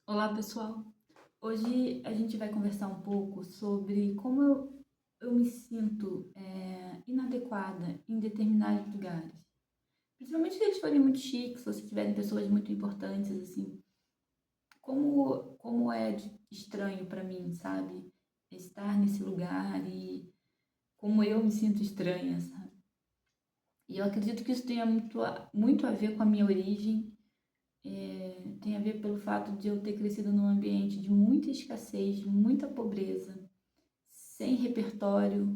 Olá, pessoal. Hoje a gente vai conversar um pouco sobre como eu me sinto inadequada em determinados lugares. Principalmente se eles forem muito chiques, ou se tiverem pessoas muito importantes, assim. Como é estranho para mim, sabe? Estar nesse lugar e como eu me sinto estranha, sabe? E eu acredito que isso tenha muito a ver com a minha origem. Tem a ver pelo fato de eu ter crescido num ambiente de muita escassez, de muita pobreza, sem repertório,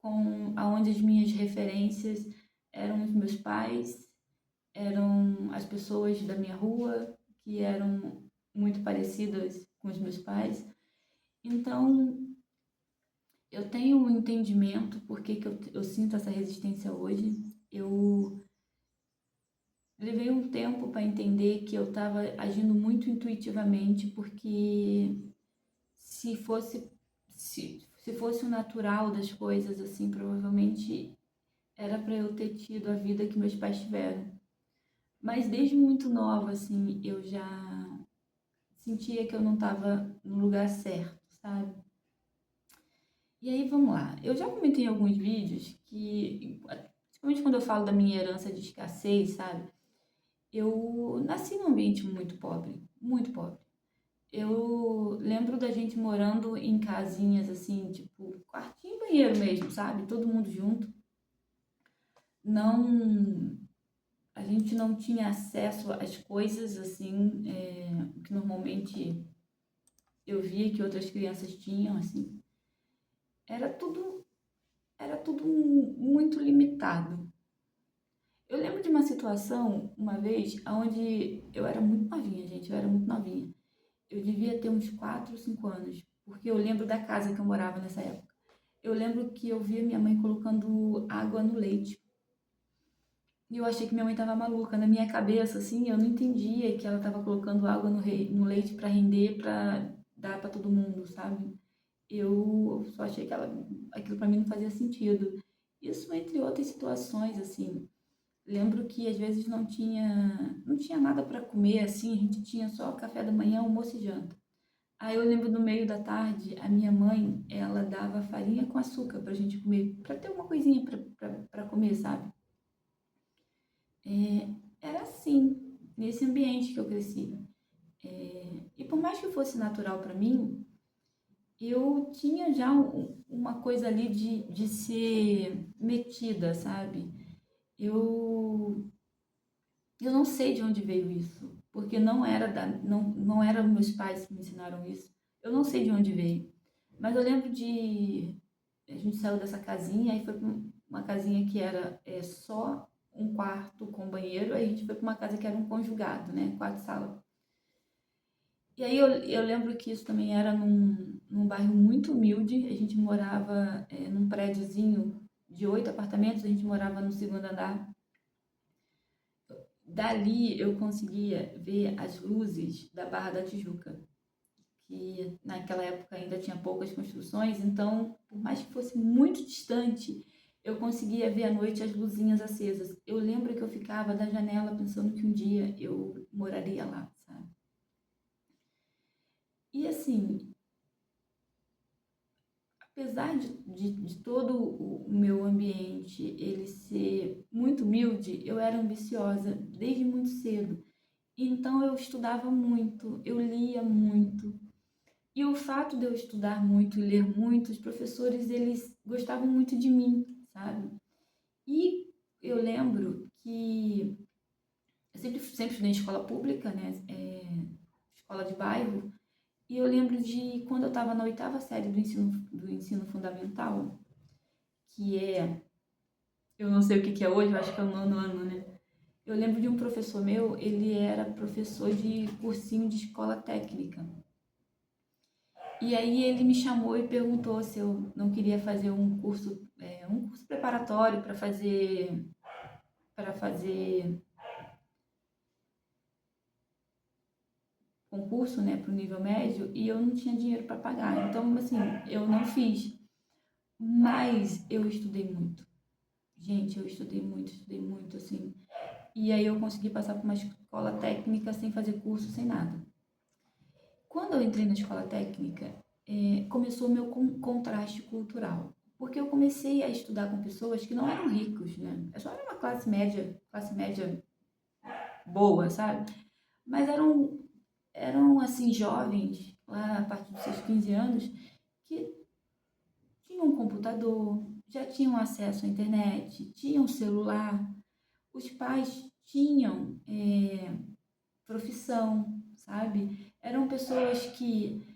com aonde as minhas referências eram os meus pais, eram as pessoas da minha rua, que eram muito parecidas com os meus pais. Então, eu tenho um entendimento por que eu sinto essa resistência hoje. Eu levei um tempo para entender que eu estava agindo muito intuitivamente, porque se fosse se fosse o natural das coisas, assim, provavelmente era para eu ter tido a vida que meus pais tiveram. Mas desde muito nova, assim, eu já sentia que eu não estava no lugar certo, sabe? E aí, vamos lá. Eu já comentei em alguns vídeos que, principalmente quando eu falo da minha herança de escassez, sabe? Eu nasci num ambiente muito pobre, muito pobre. Eu lembro da gente morando em casinhas assim, tipo, quartinho e banheiro mesmo, sabe? Todo mundo junto. Não, a gente não tinha acesso às coisas assim, que normalmente eu via que outras crianças tinham, assim. Era tudo, era tudo muito limitado. Eu lembro de uma situação, uma vez, onde eu era muito novinha, gente, eu era muito novinha. Eu devia ter uns 4 ou 5 anos, porque eu lembro da casa que eu morava nessa época. Eu lembro que eu via minha mãe colocando água no leite. E eu achei que minha mãe estava maluca. Na minha cabeça, assim, eu não entendia que ela estava colocando água no leite para render, para dar para todo mundo, sabe? Eu só achei que aquilo para mim não fazia sentido. Isso entre outras situações, assim. Lembro que às vezes não tinha nada para comer, assim, a gente tinha só café da manhã, almoço e janta. Aí eu lembro no meio da tarde, a minha mãe, ela dava farinha com açúcar pra gente comer, pra ter uma coisinha pra comer, sabe? Era assim, nesse ambiente que eu cresci. E por mais que fosse natural pra mim, eu tinha já uma coisa ali de ser metida, sabe? Eu, eu não sei de onde veio isso, porque não eram meus pais que me ensinaram isso. Eu não sei de onde veio. Mas eu lembro de a gente saiu dessa casinha e foi para uma casinha que era só um quarto com banheiro, aí a gente foi para uma casa que era um conjugado, né? Quarto e sala. E aí eu lembro que isso também era num bairro muito humilde, a gente morava num prédiozinho de 8 apartamentos, a gente morava no segundo andar. Dali eu conseguia ver as luzes da Barra da Tijuca, que naquela época ainda tinha poucas construções, então, por mais que fosse muito distante, eu conseguia ver à noite as luzinhas acesas. Eu lembro que eu ficava da janela pensando que um dia eu moraria lá, sabe? E assim, apesar de todo o meu ambiente ele ser muito humilde, eu era ambiciosa desde muito cedo. Então eu estudava muito, eu lia muito. E o fato de eu estudar muito e ler muito, os professores, eles gostavam muito de mim, sabe? E eu lembro que eu sempre estudei em escola pública, né? Escola de bairro. E eu lembro de quando eu estava na oitava série do ensino fundamental, que eu não sei o que é hoje, eu acho que é o nono ano, né? Eu lembro de um professor meu, ele era professor de cursinho de escola técnica. E aí ele me chamou e perguntou se eu não queria fazer um curso preparatório para fazer concurso, né, para o nível médio, e eu não tinha dinheiro para pagar. Então, assim, eu não fiz. Mas eu estudei muito. Gente, eu estudei muito, assim. E aí eu consegui passar por uma escola técnica sem fazer curso, sem nada. Quando eu entrei na escola técnica, começou o meu contraste cultural. Porque eu comecei a estudar com pessoas que não eram ricos, né? Eu só era uma classe média boa, sabe? Mas eram assim, jovens, lá a partir dos seus 15 anos, que tinham um computador, já tinham acesso à internet, tinham celular, os pais tinham profissão, sabe? Eram pessoas que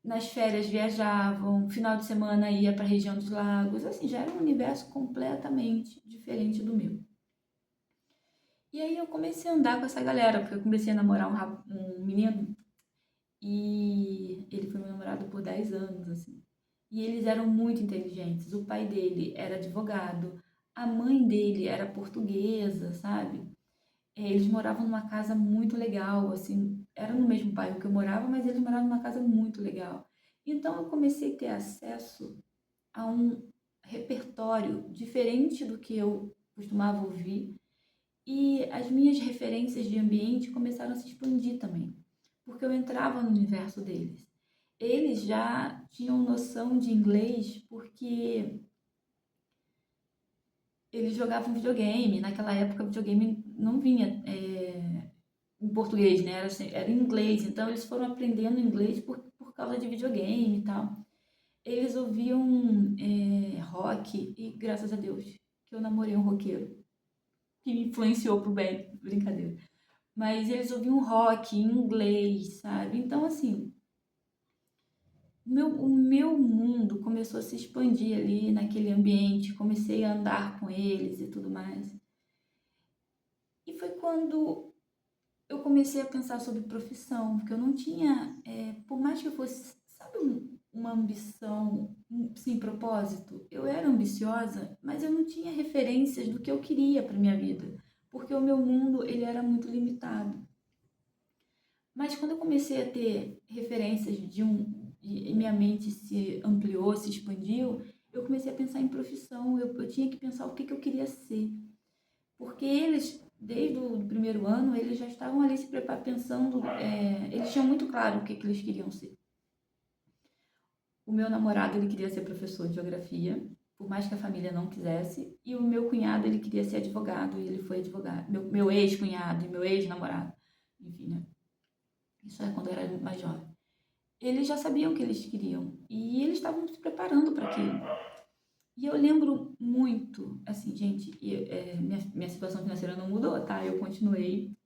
nas férias viajavam, final de semana ia para a região dos lagos, assim, já era um universo completamente diferente do meu. E aí eu comecei a andar com essa galera, porque eu comecei a namorar um menino e ele foi meu namorado por 10 anos, assim. E eles eram muito inteligentes. O pai dele era advogado, a mãe dele era portuguesa, sabe? Eles moravam numa casa muito legal, assim, era no mesmo bairro que eu morava, mas eles moravam numa casa muito legal. Então eu comecei a ter acesso a um repertório diferente do que eu costumava ouvir e as minhas referências de ambiente começaram a se expandir também, porque eu entrava no universo deles. Eles já tinham noção de inglês porque eles jogavam videogame. Naquela época, o videogame não vinha em português, né? Era em inglês. Então, eles foram aprendendo inglês por causa de videogame e tal. Eles ouviam rock e, graças a Deus, que eu namorei um roqueiro que me influenciou pro bem. Brincadeira. Mas eles ouviam rock em inglês, sabe? Então, assim, o meu mundo começou a se expandir ali naquele ambiente, comecei a andar com eles e tudo mais. E foi quando eu comecei a pensar sobre profissão, porque eu não tinha, por mais que eu fosse, sabe, uma ambição sem propósito, eu era ambiciosa, mas eu não tinha referências do que eu queria para minha vida, porque o meu mundo ele era muito limitado. Mas quando eu comecei a ter referências e minha mente se ampliou, se expandiu, eu comecei a pensar em profissão, eu tinha que pensar o que eu queria ser. Porque eles, desde o primeiro ano, eles já estavam ali se preparando, pensando, eles tinham muito claro o que eles queriam ser. O meu namorado, ele queria ser professor de geografia, por mais que a família não quisesse, e o meu cunhado, ele queria ser advogado, e ele foi advogado. Meu ex-cunhado e meu ex-namorado, enfim, né? Isso é quando eu era mais jovem. Eles já sabiam o que eles queriam, e eles estavam se preparando para aquilo. E eu lembro muito, assim, gente, minha situação financeira não mudou, tá? Eu continuei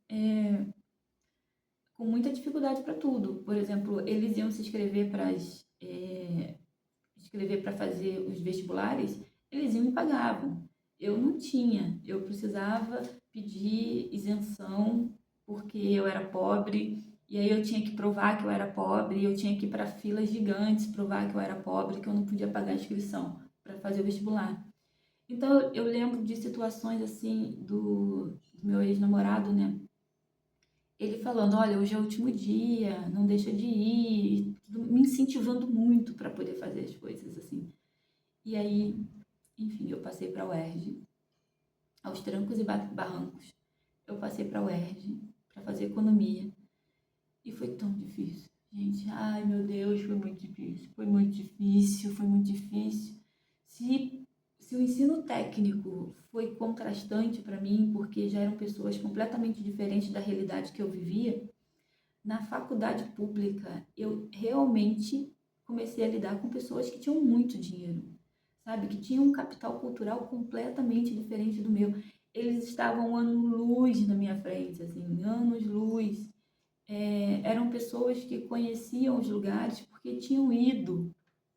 com muita dificuldade para tudo. Por exemplo, eles iam se inscrever escrever para fazer os vestibulares, eles iam e pagavam. Eu não tinha, eu precisava pedir isenção porque eu era pobre, e aí eu tinha que provar que eu era pobre, eu tinha que ir para filas gigantes provar que eu era pobre, que eu não podia pagar a inscrição para fazer o vestibular. Então eu lembro de situações assim do meu ex-namorado, né? Ele falando, olha, hoje é o último dia, não deixa de ir, me incentivando muito para poder fazer as coisas assim. E aí, enfim, eu passei para a UERJ, aos trancos e barrancos. Eu passei para a UERJ para fazer economia e foi tão difícil. Gente, ai meu Deus, foi muito difícil, foi muito difícil, foi muito difícil. Se, se o ensino técnico foi contrastante para mim, porque já eram pessoas completamente diferentes da realidade que eu vivia, na faculdade pública eu realmente comecei a lidar com pessoas que tinham muito dinheiro, sabe? Que tinham um capital cultural completamente diferente do meu. Eles estavam anos-luz na minha frente, assim, anos-luz. Eram pessoas que conheciam os lugares porque tinham ido,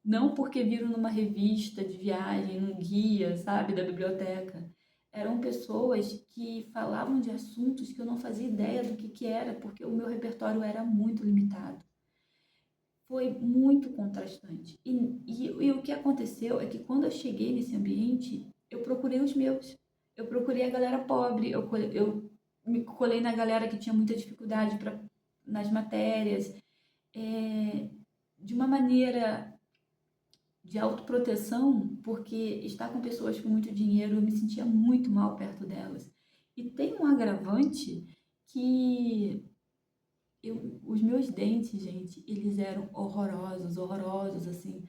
não porque viram numa revista de viagem, num guia, sabe, da biblioteca. Eram pessoas que falavam de assuntos que eu não fazia ideia do que era, porque o meu repertório era muito limitado. Foi muito contrastante. E o que aconteceu é que quando eu cheguei nesse ambiente, eu procurei os meus. Eu procurei a galera pobre, eu me colei na galera que tinha muita dificuldade nas matérias, de uma maneira de autoproteção, porque estar com pessoas com muito dinheiro, eu me sentia muito mal perto delas. E tem um agravante que os meus dentes, gente, eles eram horrorosos, horrorosos, assim.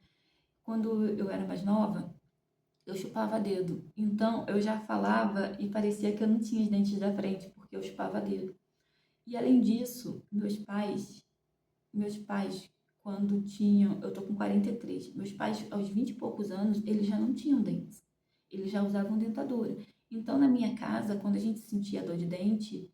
Quando eu era mais nova, eu chupava dedo. Então, eu já falava e parecia que eu não tinha os dentes da frente, porque eu chupava dedo. E além disso, meus pais, quando tinham, eu tô com 43, meus pais, aos 20 e poucos anos, eles já não tinham dentes. Eles já usavam dentadura. Então, na minha casa, quando a gente sentia dor de dente,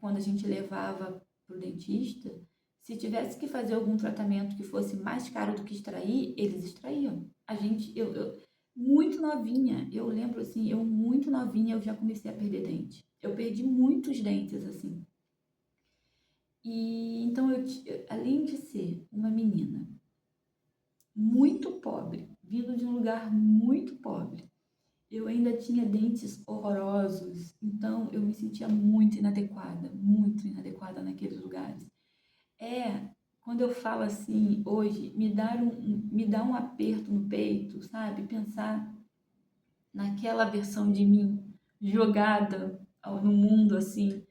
quando a gente levava pro dentista, se tivesse que fazer algum tratamento que fosse mais caro do que extrair, eles extraíam. Eu muito novinha, eu lembro assim, eu muito novinha, eu já comecei a perder dente. Eu perdi muitos dentes, assim. E então, além de ser uma menina muito pobre, vindo de um lugar muito pobre, eu ainda tinha dentes horrorosos, então eu me sentia muito inadequada naqueles lugares. É, quando eu falo assim, hoje, me dá um aperto no peito, sabe? Pensar naquela versão de mim jogada no mundo assim,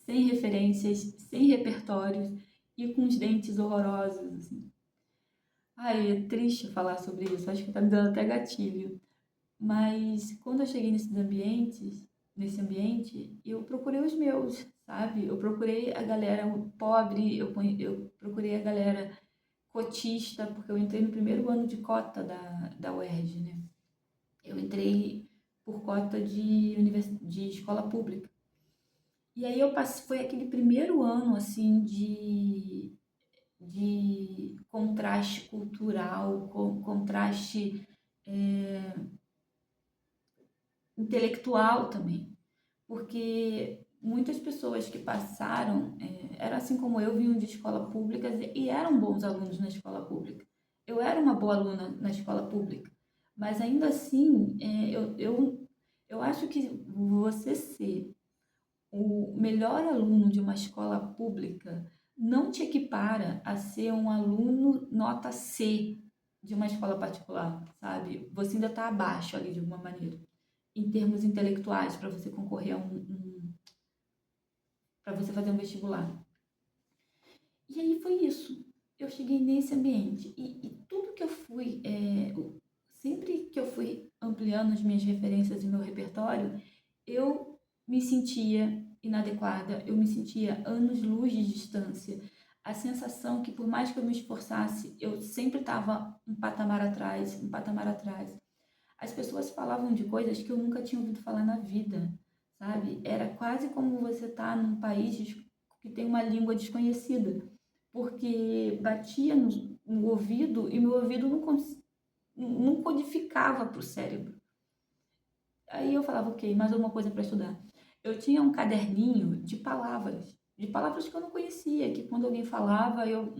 sem referências, sem repertórios e com os dentes horrorosos, assim. Ai, é triste falar sobre isso, acho que tá me dando até gatilho. Mas quando eu cheguei nesse ambiente, eu procurei os meus, sabe? Eu procurei a galera pobre, eu procurei a galera cotista, porque eu entrei no primeiro ano de cota da UERJ, né? Eu entrei por cota de escola pública. E aí eu passei, foi aquele primeiro ano, assim, de contraste cultural, contraste intelectual também. Porque muitas pessoas que passaram, era assim como eu, vinham de escola pública e eram bons alunos na escola pública. Eu era uma boa aluna na escola pública, mas ainda assim, eu acho que você ser o melhor aluno de uma escola pública não te equipara a ser um aluno nota C de uma escola particular, sabe? Você ainda está abaixo ali de alguma maneira, em termos intelectuais, para você concorrer para você fazer um vestibular. E aí foi isso. Eu cheguei nesse ambiente e tudo que eu fui, sempre que eu fui ampliando as minhas referências e meu repertório, eu me sentia inadequada, eu me sentia anos-luz de distância. A sensação que, por mais que eu me esforçasse, eu sempre estava um patamar atrás, um patamar atrás. As pessoas falavam de coisas que eu nunca tinha ouvido falar na vida, sabe? Era quase como você estar num país que tem uma língua desconhecida, porque batia no ouvido e meu ouvido não codificava para o cérebro. Aí eu falava, ok, mais alguma coisa para estudar. Eu tinha um caderninho de palavras que eu não conhecia, que quando alguém falava, eu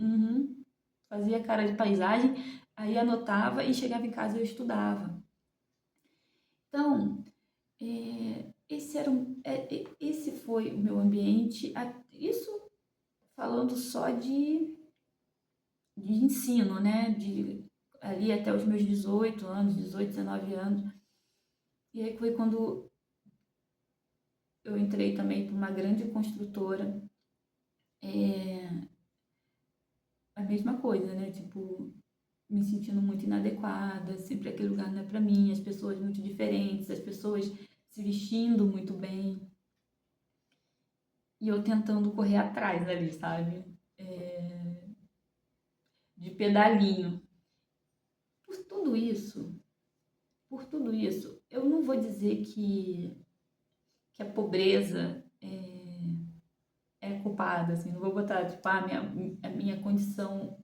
fazia cara de paisagem, aí anotava e chegava em casa e eu estudava. Então, esse foi o meu ambiente, isso falando só de ensino, né? Ali até os meus 18 anos, 18, 19 anos. E aí foi quando eu entrei também para uma grande construtora, a mesma coisa, né? Tipo, me sentindo muito inadequada, sempre aquele lugar não é para mim, as pessoas muito diferentes, as pessoas se vestindo muito bem. E eu tentando correr atrás ali, sabe? De pedalinho. Por tudo isso, por tudo isso, eu não vou dizer que a pobreza é culpada, assim, não vou botar, tipo, a minha condição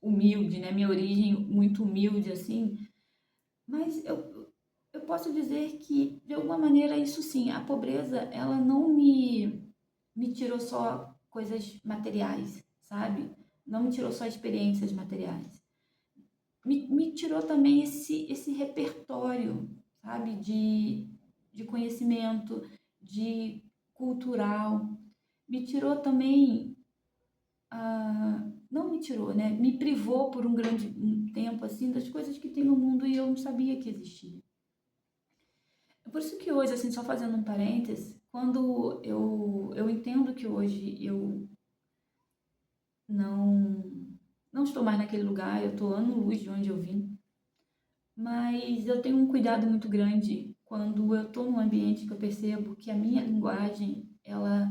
humilde, né, minha origem muito humilde, assim, mas eu posso dizer que, de alguma maneira, isso sim, a pobreza, ela não me tirou só coisas materiais, sabe? Não me tirou só experiências materiais. Me tirou também esse repertório, sabe? De conhecimento, de cultural. Me tirou também, não me tirou, né? Me privou por um tempo, assim, das coisas que tem no mundo e eu não sabia que existia. É por isso que hoje, assim, só fazendo um parêntese, quando eu entendo que hoje eu não, não estou mais naquele lugar, eu estou ano-luz de onde eu vim, mas eu tenho um cuidado muito grande quando eu estou num ambiente que eu percebo que a minha linguagem, ela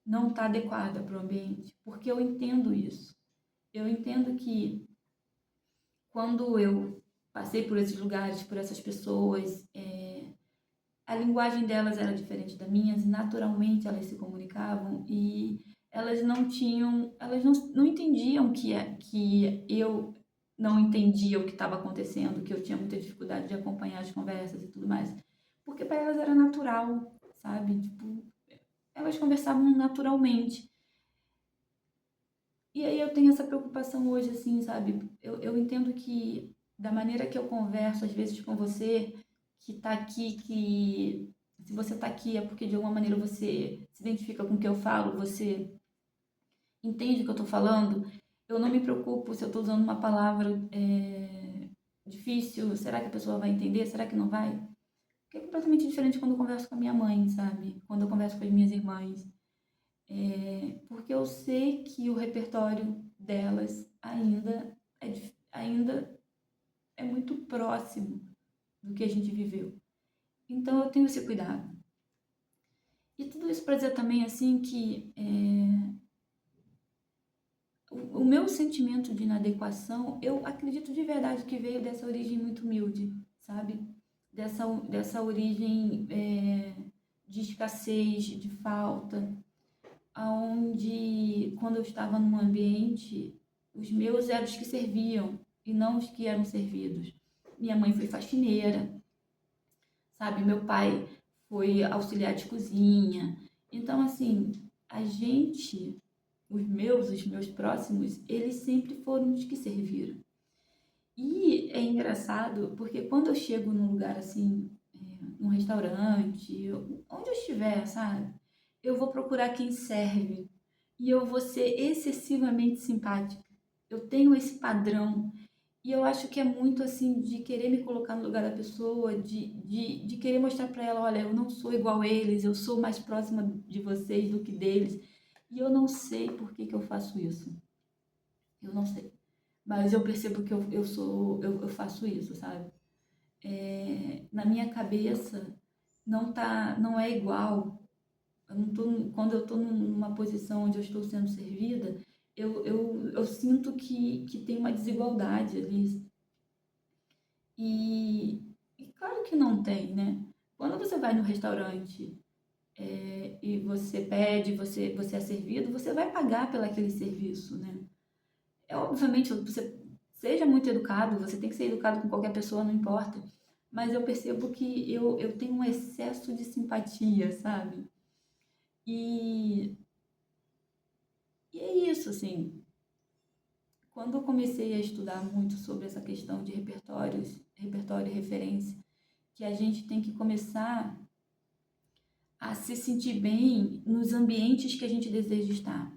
não está adequada para o ambiente, porque eu entendo isso. Eu entendo que quando eu passei por esses lugares, por essas pessoas, a linguagem delas era diferente da minha, e naturalmente elas se comunicavam e elas não tinham, elas não entendiam que eu não entendia o que estava acontecendo, que eu tinha muita dificuldade de acompanhar as conversas e tudo mais, porque para elas era natural, sabe? Tipo, elas conversavam naturalmente. E aí eu tenho essa preocupação hoje, assim, sabe? Eu entendo que da maneira que eu converso, às vezes, com você, que tá aqui, que se você tá aqui é porque de alguma maneira você se identifica com o que eu falo, você entende o que eu tô falando. Eu não me preocupo se eu tô usando uma palavra difícil, será que a pessoa vai entender? Será que não vai? Porque é completamente diferente quando eu converso com a minha mãe, sabe? Quando eu converso com as minhas irmãs. Porque eu sei que o repertório delas ainda é muito próximo do que a gente viveu. Então eu tenho esse cuidado. E tudo isso para dizer também assim que o meu sentimento de inadequação, eu acredito de verdade que veio dessa origem muito humilde, sabe? Dessa origem de escassez, de falta, aonde quando eu estava num ambiente, os meus eram os que serviam e não os que eram servidos. Minha mãe foi faxineira, sabe? Meu pai foi auxiliar de cozinha. Então, assim, a gente, os meus próximos, eles sempre foram os que serviram. E é engraçado porque quando eu chego num lugar assim, num restaurante, onde eu estiver, sabe? Eu vou procurar quem serve e eu vou ser excessivamente simpática. Eu tenho esse padrão e eu acho que é muito assim de querer me colocar no lugar da pessoa, de querer mostrar para ela, olha, eu não sou igual a eles, eu sou mais próxima de vocês do que deles. E eu não sei por que que eu faço isso. Eu não sei. Mas eu percebo que eu faço isso, sabe? Na minha cabeça não é igual. Eu não tô, quando eu estou numa posição onde eu estou sendo servida, eu sinto que tem uma desigualdade ali. E claro que não tem, né? Quando você vai no restaurante e você pede, você é servido, você vai pagar pelo aquele serviço, né? Obviamente, você seja muito educado, você tem que ser educado com qualquer pessoa, não importa. Mas eu percebo que eu tenho um excesso de simpatia, sabe? E, e é isso, assim. Quando eu comecei a estudar muito sobre essa questão de repertório e referência, que a gente tem que começar a se sentir bem nos ambientes que a gente deseja estar.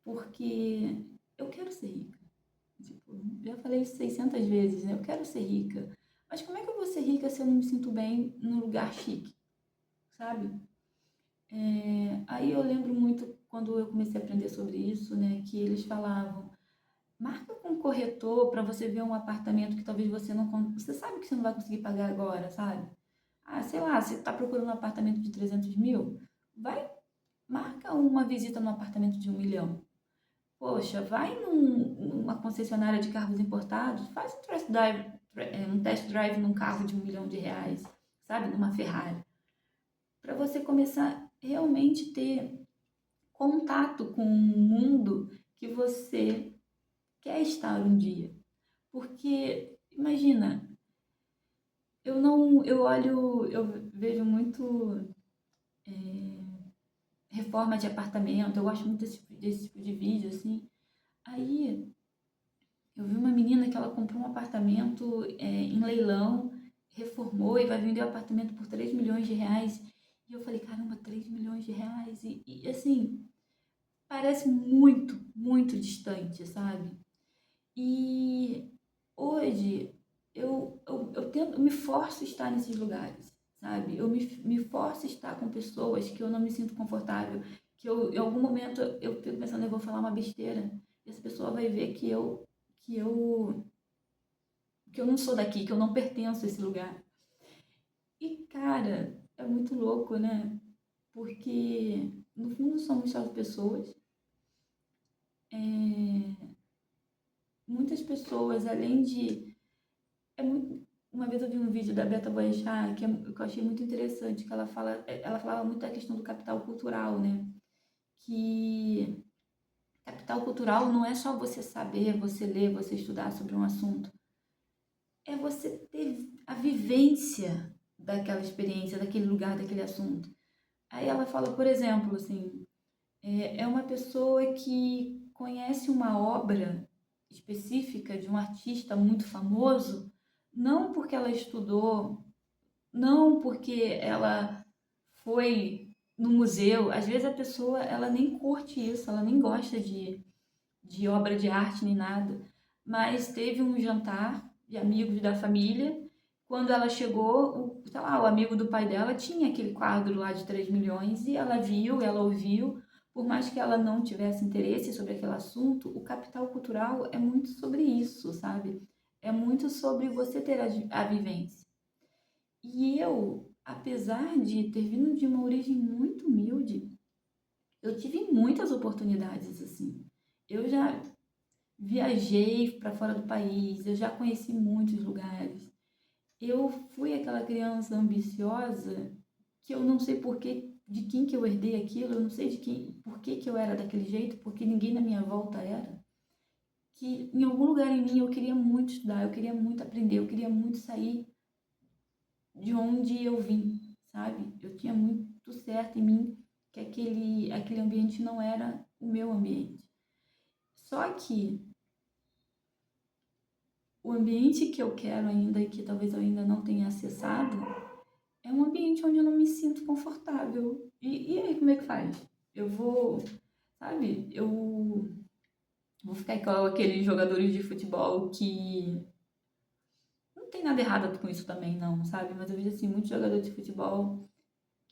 Porque eu quero ser rica. Tipo, já falei isso 600 vezes, né? Eu quero ser rica. Mas como é que eu vou ser rica se eu não me sinto bem num lugar chique, sabe? Aí eu lembro muito quando eu comecei a aprender sobre isso, né? Que eles falavam, marca com um corretor para você ver um apartamento que talvez você não... Você sabe que você não vai conseguir pagar agora, sabe? Ah, sei lá, você está procurando um apartamento de 300 mil? Vai, marca uma visita no apartamento de 1 milhão. Poxa, vai numa concessionária de carros importados, faz um test drive num carro de 1 milhão de reais, sabe? Numa Ferrari. Para você começar realmente ter contato com um mundo que você quer estar um dia. Porque, imagina, eu vejo muito reforma de apartamento, eu gosto muito desse tipo de vídeo, assim. Aí eu vi uma menina que ela comprou um apartamento em leilão, reformou e vai vender o apartamento por 3 milhões de reais. E eu falei, caramba, 3 milhões de reais. E assim, parece muito, muito distante, sabe? E hoje eu me forço a estar nesses lugares, sabe? Eu me forço a estar com pessoas que eu não me sinto confortável, que eu, em algum momento eu fico pensando, eu vou falar uma besteira, e essa pessoa vai ver que eu, que eu não sou daqui, que eu não pertenço a esse lugar. E, cara, é muito louco, né? Porque, no fundo, somos só pessoas. É, muitas pessoas, além de... É muito, uma vez eu vi um vídeo da Beta Boechat que eu achei muito interessante, que ela falava muito da questão do capital cultural, né? Que capital cultural não é só você saber, você ler, você estudar sobre um assunto. É você ter a vivência daquela experiência, daquele lugar, daquele assunto. Aí ela fala, por exemplo, assim, é uma pessoa que conhece uma obra específica de um artista muito famoso, não porque ela estudou, não porque ela foi no museu. Às vezes a pessoa ela nem curte isso, ela nem gosta de obra de arte nem nada, mas teve um jantar de amigos da família. Quando ela chegou, sei lá, o amigo do pai dela tinha aquele quadro lá de 3 milhões e ela viu, ela ouviu. Por mais que ela não tivesse interesse sobre aquele assunto, o capital cultural é muito sobre isso, sabe? É muito sobre você ter a vivência. E eu, apesar de ter vindo de uma origem muito humilde, eu tive muitas oportunidades assim. Eu já viajei para fora do país, eu já conheci muitos lugares. Eu fui aquela criança ambiciosa que eu não sei por que, de quem que eu herdei aquilo, eu não sei de quem, por que que eu era daquele jeito, porque ninguém na minha volta era. Que em algum lugar em mim eu queria muito estudar, eu queria muito aprender, eu queria muito sair de onde eu vim, sabe? Eu tinha muito certo em mim que aquele ambiente não era o meu ambiente. Só que o ambiente que eu quero ainda e que talvez eu ainda não tenha acessado é um ambiente onde eu não me sinto confortável. E aí, como é que faz? Eu vou, sabe? Eu vou ficar igual aqueles jogadores de futebol que não tem nada errado com isso também, não, sabe? Mas eu vejo assim, muitos jogadores de futebol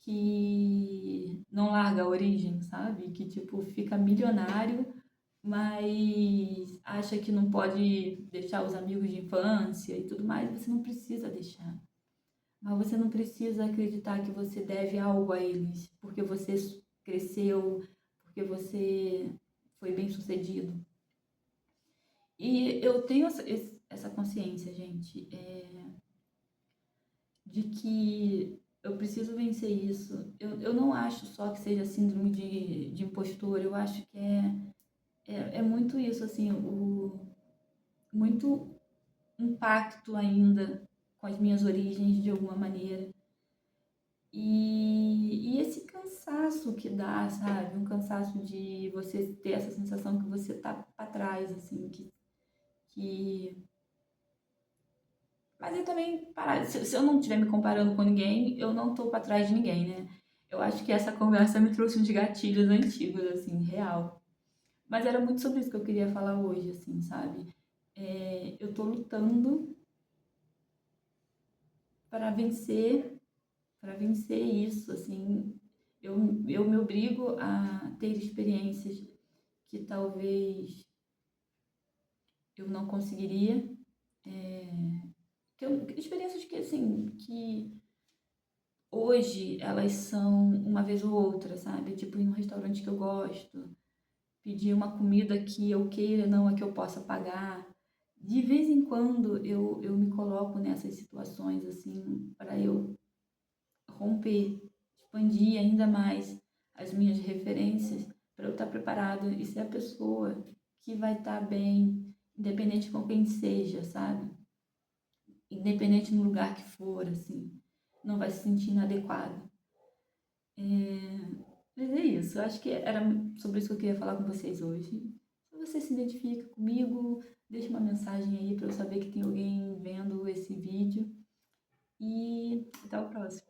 que não larga a origem, sabe? Que tipo fica milionário, mas acha que não pode deixar os amigos de infância e tudo mais. Você não precisa deixar. Mas você não precisa acreditar que você deve algo a eles, porque você cresceu, porque você foi bem sucedido. E eu tenho essa consciência, gente, de que eu preciso vencer isso. Eu não acho só que seja síndrome de impostor, eu acho que é muito isso, assim, muito impacto ainda com as minhas origens de alguma maneira. E esse cansaço que dá, sabe? Um cansaço de você ter essa sensação que você tá para trás, assim, que... Mas eu também, se eu não estiver me comparando com ninguém, eu não tô para trás de ninguém, né? Eu acho que essa conversa me trouxe uns gatilhos antigos, assim, real. Mas era muito sobre isso que eu queria falar hoje, assim, sabe? Eu tô lutando para vencer, para vencer isso, assim. Eu me obrigo a ter experiências que talvez eu não conseguiria. Experiências que, assim, que hoje elas são uma vez ou outra, sabe? Tipo, ir num restaurante que eu gosto, pedir uma comida que eu queira, não a que eu possa pagar. De vez em quando eu me coloco nessas situações, assim, para eu romper, expandir ainda mais as minhas referências, para eu estar preparada e ser a pessoa que vai estar bem, independente com quem seja, sabe? Independente no lugar que for, assim, não vai se sentir inadequado. Mas é isso, eu acho que era sobre isso que eu queria falar com vocês hoje. Se você se identifica comigo, deixa uma mensagem aí para eu saber que tem alguém vendo esse vídeo. E até o próximo.